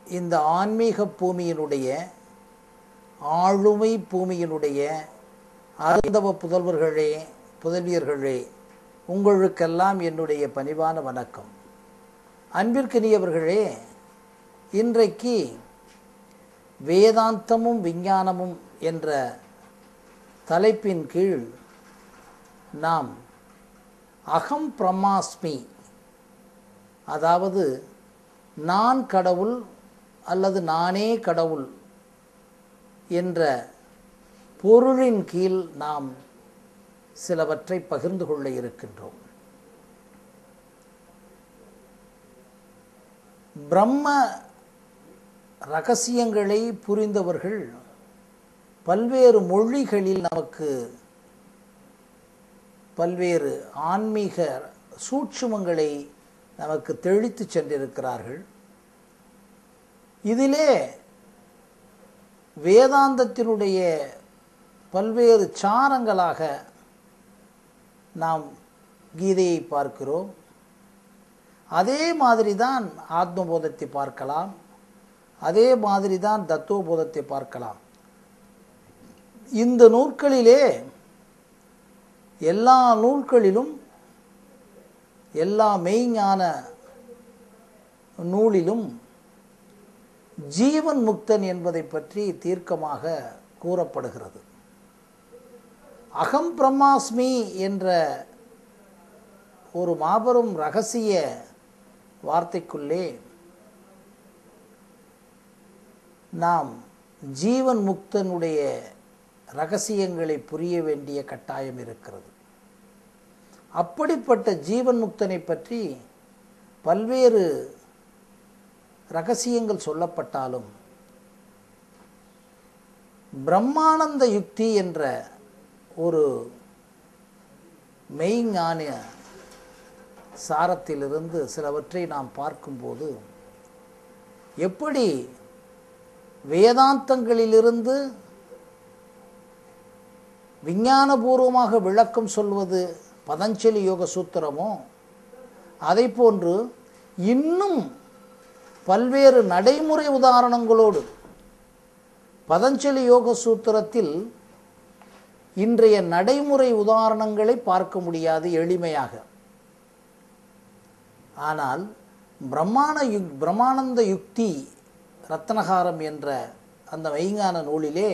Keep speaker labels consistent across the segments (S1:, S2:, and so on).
S1: இந்த ஆன்மீக பூமியினுடைய ஆளுமை பூமியினுடைய அருந்தவ புதல்வர்களே புதல்வியர்களே, உங்களுக்கெல்லாம் என்னுடைய பணிவான வணக்கம். அன்பிற்கினியவர்களே, இன்றைக்கு வேதாந்தமும் விஞ்ஞானமும் என்ற தலைப்பின் கீழ் நாம் அகம் பிரம்மாஸ்மி, அதாவது நான் கடவுள் அல்லது நானே கடவுள் என்ற பொருளின் கீழ் நாம் சிலவற்றை பகிர்ந்து கொள்ள இருக்கின்றோம். பிரம்ம ரகசியங்களை புரிந்தவர்கள் பல்வேறு மொழிகளில் நமக்கு பல்வேறு ஆன்மீக சூட்சுமங்களை நமக்கு தெளித்து சென்றிருக்கிறார்கள். இதிலே வேதாந்தத்தினுடைய பல்வேறு சாரங்களாக நாம் கீதையை பார்க்கிறோம். அதே மாதிரி தான் ஆத்மபோதத்தை பார்க்கலாம், அதே மாதிரி தான் தத்துவபோதத்தை பார்க்கலாம். இந்த நூல்களிலே எல்லா நூல்களிலும் எல்லா மெய்ஞான நூலிலும் ஜீவன் முக்தன் என்பதை பற்றி தீர்க்கமாக கூறப்படுகிறது. அகம் பிரம்மாஸ்மி என்ற ஒரு மாபெரும் இரகசிய வார்த்தைக்குள்ளே நாம் ஜீவன் முக்தனுடைய இரகசியங்களை புரிய வேண்டிய கட்டாயம் இருக்கிறது. அப்படிப்பட்ட ஜீவன் முக்தனை பற்றி பல்வேறு இரகசியங்கள் சொல்லப்பட்டாலும் பிரம்மானந்த யுக்தி என்ற ஒரு மெய்ஞான சாரத்திலிருந்து சிலவற்றை நாம் பார்க்கும்போது எப்படி வேதாந்தங்களிலிருந்து விஞ்ஞானபூர்வமாக விளக்கம் சொல்வது பதஞ்சலி யோக சூத்திரமோ, அதை போன்று இன்னும் பல்வேறு நடைமுறை உதாரணங்களோடு பதஞ்சலி யோக சூத்திரத்தில் இன்றைய நடைமுறை உதாரணங்களை பார்க்க முடியாது எளிமையாக. ஆனால் பிரம்மானந்த யுக்தி ரத்னகாரம் என்ற அந்த மெய்ஞான நூலிலே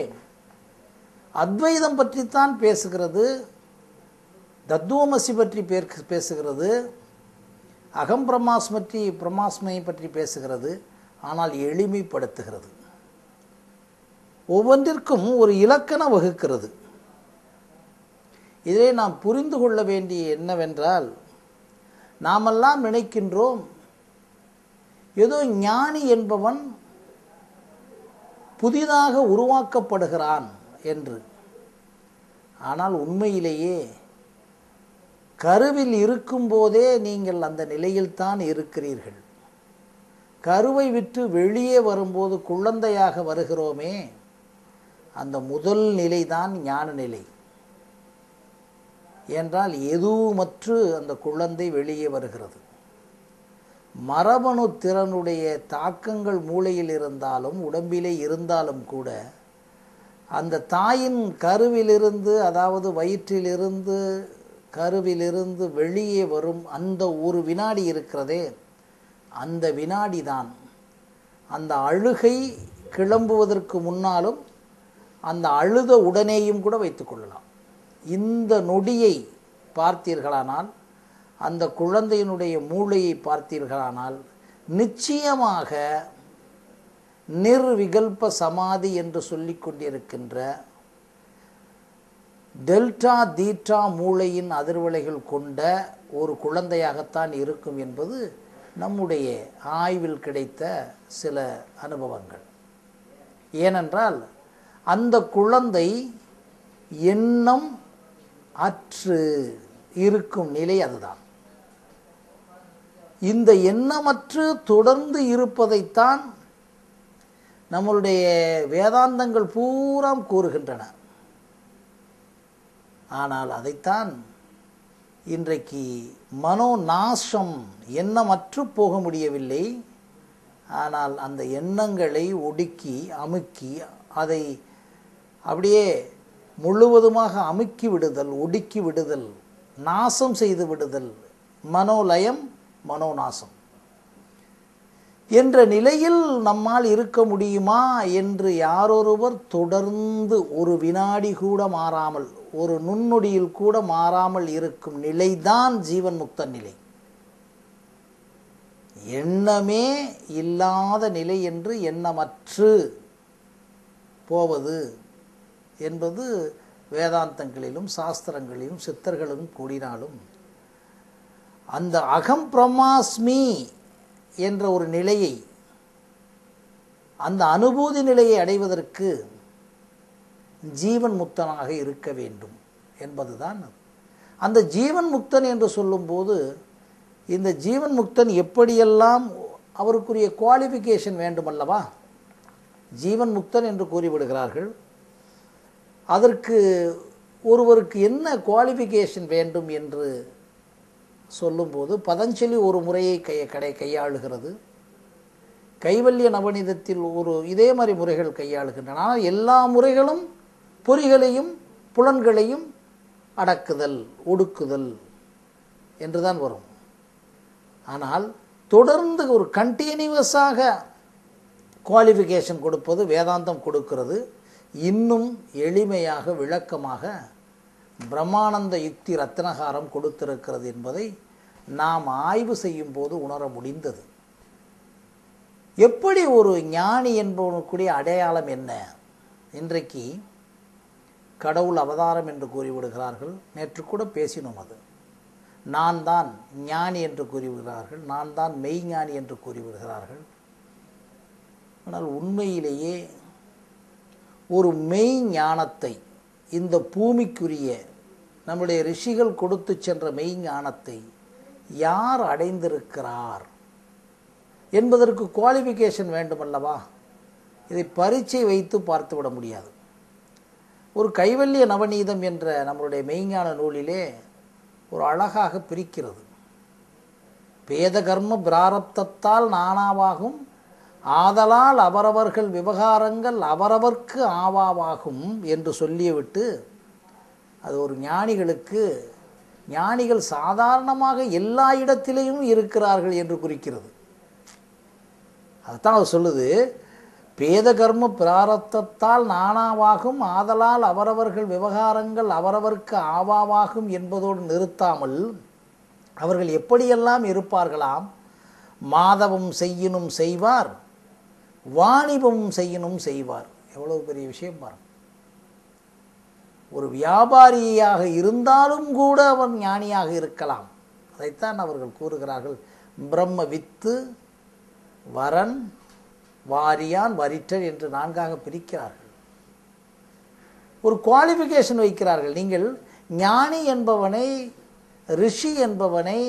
S1: அத்வைதம் பற்றித்தான் பேசுகிறது, தத்துவமசி பற்றி பேசுகிறது, அகம் பிரம்மாஸ்மியை பற்றி பேசுகிறது. ஆனால் எளிமைப்படுத்துகிறது, ஒவ்வொன்றிற்கும் ஒரு இலக்கணம் வகுக்கிறது. இதை நாம் புரிந்து கொள்ள வேண்டிய என்னவென்றால், நாமெல்லாம் நினைக்கின்றோம் ஏதோ ஞானி என்பவன் புதிதாக உருவாக்கப்படுகிறான் என்று. ஆனால் உண்மையிலேயே கருவில் இருக்கும்போதே நீங்கள் அந்த நிலையில்தான் இருக்கிறீர்கள். கருவை விட்டு வெளியே வரும்போது குழந்தையாக வருகிறோமே, அந்த முதல் நிலைதான் ஞான நிலை. என்றால் எதுவுமற்று அந்த குழந்தை வெளியே வருகிறது. மரபணு திறனுடைய தாக்கங்கள் மூளையில் இருந்தாலும் உடம்பிலே இருந்தாலும் கூட அந்த தாயின் கருவிலிருந்து, அதாவது வயிற்றிலிருந்து கருவிலிருந்து வெளியே வரும் அந்த ஒரு வினாடி இருக்கிறதே, அந்த வினாடி தான் அந்த அழுகை கிளம்புவதற்கு முன்னாலும் அந்த அழுத உடனேயும் கூட வைத்துக்கொள்ளலாம். இந்த நொடியை பார்த்தீர்களானால், அந்த குழந்தையினுடைய மூளையை பார்த்தீர்களானால், நிச்சயமாக நிர்விகல்ப சமாதி என்று சொல்லிக் கொண்டிருக்கின்ற டெல்டா தீட்டா மூளையின் அதிர்வலைகள் கொண்ட ஒரு குழந்தையாகத்தான் இருக்கும் என்பது நம்முடைய ஆய்வில் கிடைத்த சில அனுபவங்கள். ஏனென்றால் அந்த குழந்தை எண்ணம் அற்று இருக்கும் நிலை அதுதான். இந்த எண்ணமற்று தொடர்ந்து இருப்பதைத்தான் நம்மளுடைய வேதாந்தங்கள் பூரா கூறுகின்றன. ஆனால் அதைத்தான் இன்றைக்கு மனோ நாசம் எண்ணமற்று போக முடியவில்லை. ஆனால் அந்த எண்ணங்களை ஒடுக்கி அமுக்கி அதை அப்படியே முழுவதுமாக அமுக்கி விடுதல், ஒடுக்கி விடுதல், நாசம் செய்து விடுதல், மனோலயம் மனோநாசம் என்ற நிலையில் நம்மால் இருக்க முடியுமா என்று யாரொருவர் தொடர்ந்து ஒரு வினாடி கூட மாறாமல், ஒரு நுண்ணொடியில் கூட மாறாமல் இருக்கும் நிலைதான் ஜீவன் முக்த நிலை. எண்ணமே இல்லாத நிலை என்று எண்ணமற்று போவது என்பது வேதாந்தங்களிலும் சாஸ்திரங்களிலும் சித்தர்களும் கூடினாலும் அந்த அகம் பிரம்மாஸ்மி என்ற ஒரு நிலையை, அந்த அனுபூதி நிலையை அடைவதற்கு ஜீவன் முக்தனாக இருக்க வேண்டும் என்பதுதான். அந்த ஜீவன் முக்தன் என்று சொல்லும்போது இந்த ஜீவன் முக்தன் எப்படியெல்லாம் அவருக்குரிய குவாலிஃபிகேஷன் வேண்டுமல்லவா? ஜீவன் முக்தன் என்று கூறிவிடுகிறார்கள். அதற்கு ஒருவருக்கு என்ன குவாலிஃபிகேஷன் வேண்டும் என்று சொல்லும்போது பதஞ்சலி ஒரு முறையை கையாளுகிறது. கைவல்ய நவநீதத்தில் இதே மாதிரி முறைகள் கையாளுகின்றன. ஆனால் எல்லா முறைகளும் பொறிகளையும் புலன்களையும் அடக்குதல், ஒடுக்குதல் என்றுதான் வரும். ஆனால் தொடர்ந்து ஒரு கண்டினியூவஸாக குவாலிஃபிகேஷன் கொடுப்பது வேதாந்தம் கொடுக்கிறது. இன்னும் எளிமையாக விளக்கமாக பிரம்மானந்த யுக்தி ரத்னகாரம் கொடுத்திருக்கிறது என்பதை நாம் ஆய்வு செய்யும் போது உணர முடிந்தது. எப்படி ஒரு ஞானி என்பவனுக்குரிய அடையாளம் என்ன? இன்றைக்கு கடவுள் அவதாரம் என்று கூறிவிடுகிறார்கள். நேற்று கூட பேசினோம். அது நான் தான் ஞானி என்று கூறிவிடுகிறார்கள், நான் தான் மெய்ஞானி என்று கூறிவிடுகிறார்கள். ஆனால் உண்மையிலேயே ஒரு மெய் ஞானத்தை, இந்த பூமிக்குரிய நம்முடைய ரிஷிகள் கொடுத்து சென்ற மெய் ஞானத்தை யார் அடைந்திருக்கிறார் என்பதற்கு குவாலிஃபிகேஷன் வேண்டுமல்லவா? இதை பரீட்சை வைத்து பார்த்துவிட முடியாது. ஒரு கைவல்ய நவநீதம் என்ற நம்முடைய மெய்ஞான நூலிலே ஒரு அழகாக பிரிக்கிறது. பேத கர்ம பிராரப்தத்தால் நானாவாகும், ஆதலால் அவரவர்கள் விவகாரங்கள் அவரவர்க்கு ஆவாவாகும் என்று சொல்லிவிட்டு, அது ஒரு ஞானிகளுக்கு, ஞானிகள் சாதாரணமாக எல்லா இடத்திலேயும் இருக்கிறார்கள் என்று குறிக்கிறது. அதுதான் அவர் சொல்லுது, பேத கர்ம பிராரப்தத்தால் நானாவாகும், ஆதலால் அவரவர்கள் விவகாரங்கள் அவரவர்க்கு ஆவாவாகும் என்பதோடு நிறுத்தாமல் அவர்கள் எப்படியெல்லாம் இருப்பார்களாம்? மாதவம் செய்யினும் செய்வார், வாணிபம் செய்யினும் செய்வார். எவ்வளவு பெரிய விஷயம் பாருங்க. ஒரு வியாபாரியாக இருந்தாலும் கூட அவன் ஞானியாக இருக்கலாம். அதைத்தான் அவர்கள் கூறுகிறார்கள். பிரம்ம வித்து, வரன், வாரியான், வரிற்றர் என்று நான்காக பிரிக்கிறார்கள். ஒரு குவாலிஃபிகேஷன் வைக்கிறார்கள். நீங்கள் ஞானி என்பவனை, ரிஷி என்பவனை,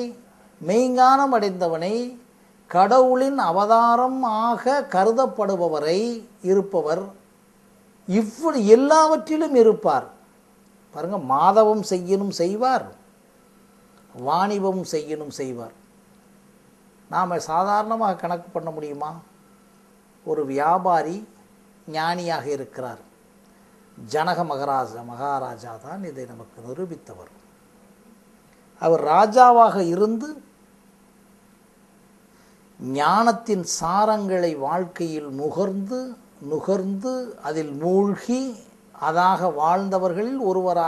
S1: மெய்ஞானம் அடைந்தவனை, கடவுளின் அவதாரம் ஆக கருதப்படுபவரை இருப்பவர் இப்படி எல்லாவற்றிலும் இருப்பார். பாருங்க, மாதவம் செய்யணும் செய்வார், வாணிபம் செய்யணும் செய்வார். நாம் சாதாரணமாக கணக்கு பண்ண முடியுமா? ஒரு வியாபாரி ஞானியாக இருக்கிறார். ஜனக மகாராஜா தான் இதை நமக்கு நிரூபித்தவர். அவர் ராஜாவாக இருந்து ஞானத்தின் சாரங்களை வாழ்க்கையில் நுகர்ந்து அதில் மூழ்கி அதாக வாழ்ந்தவர்களில் ஒருவராக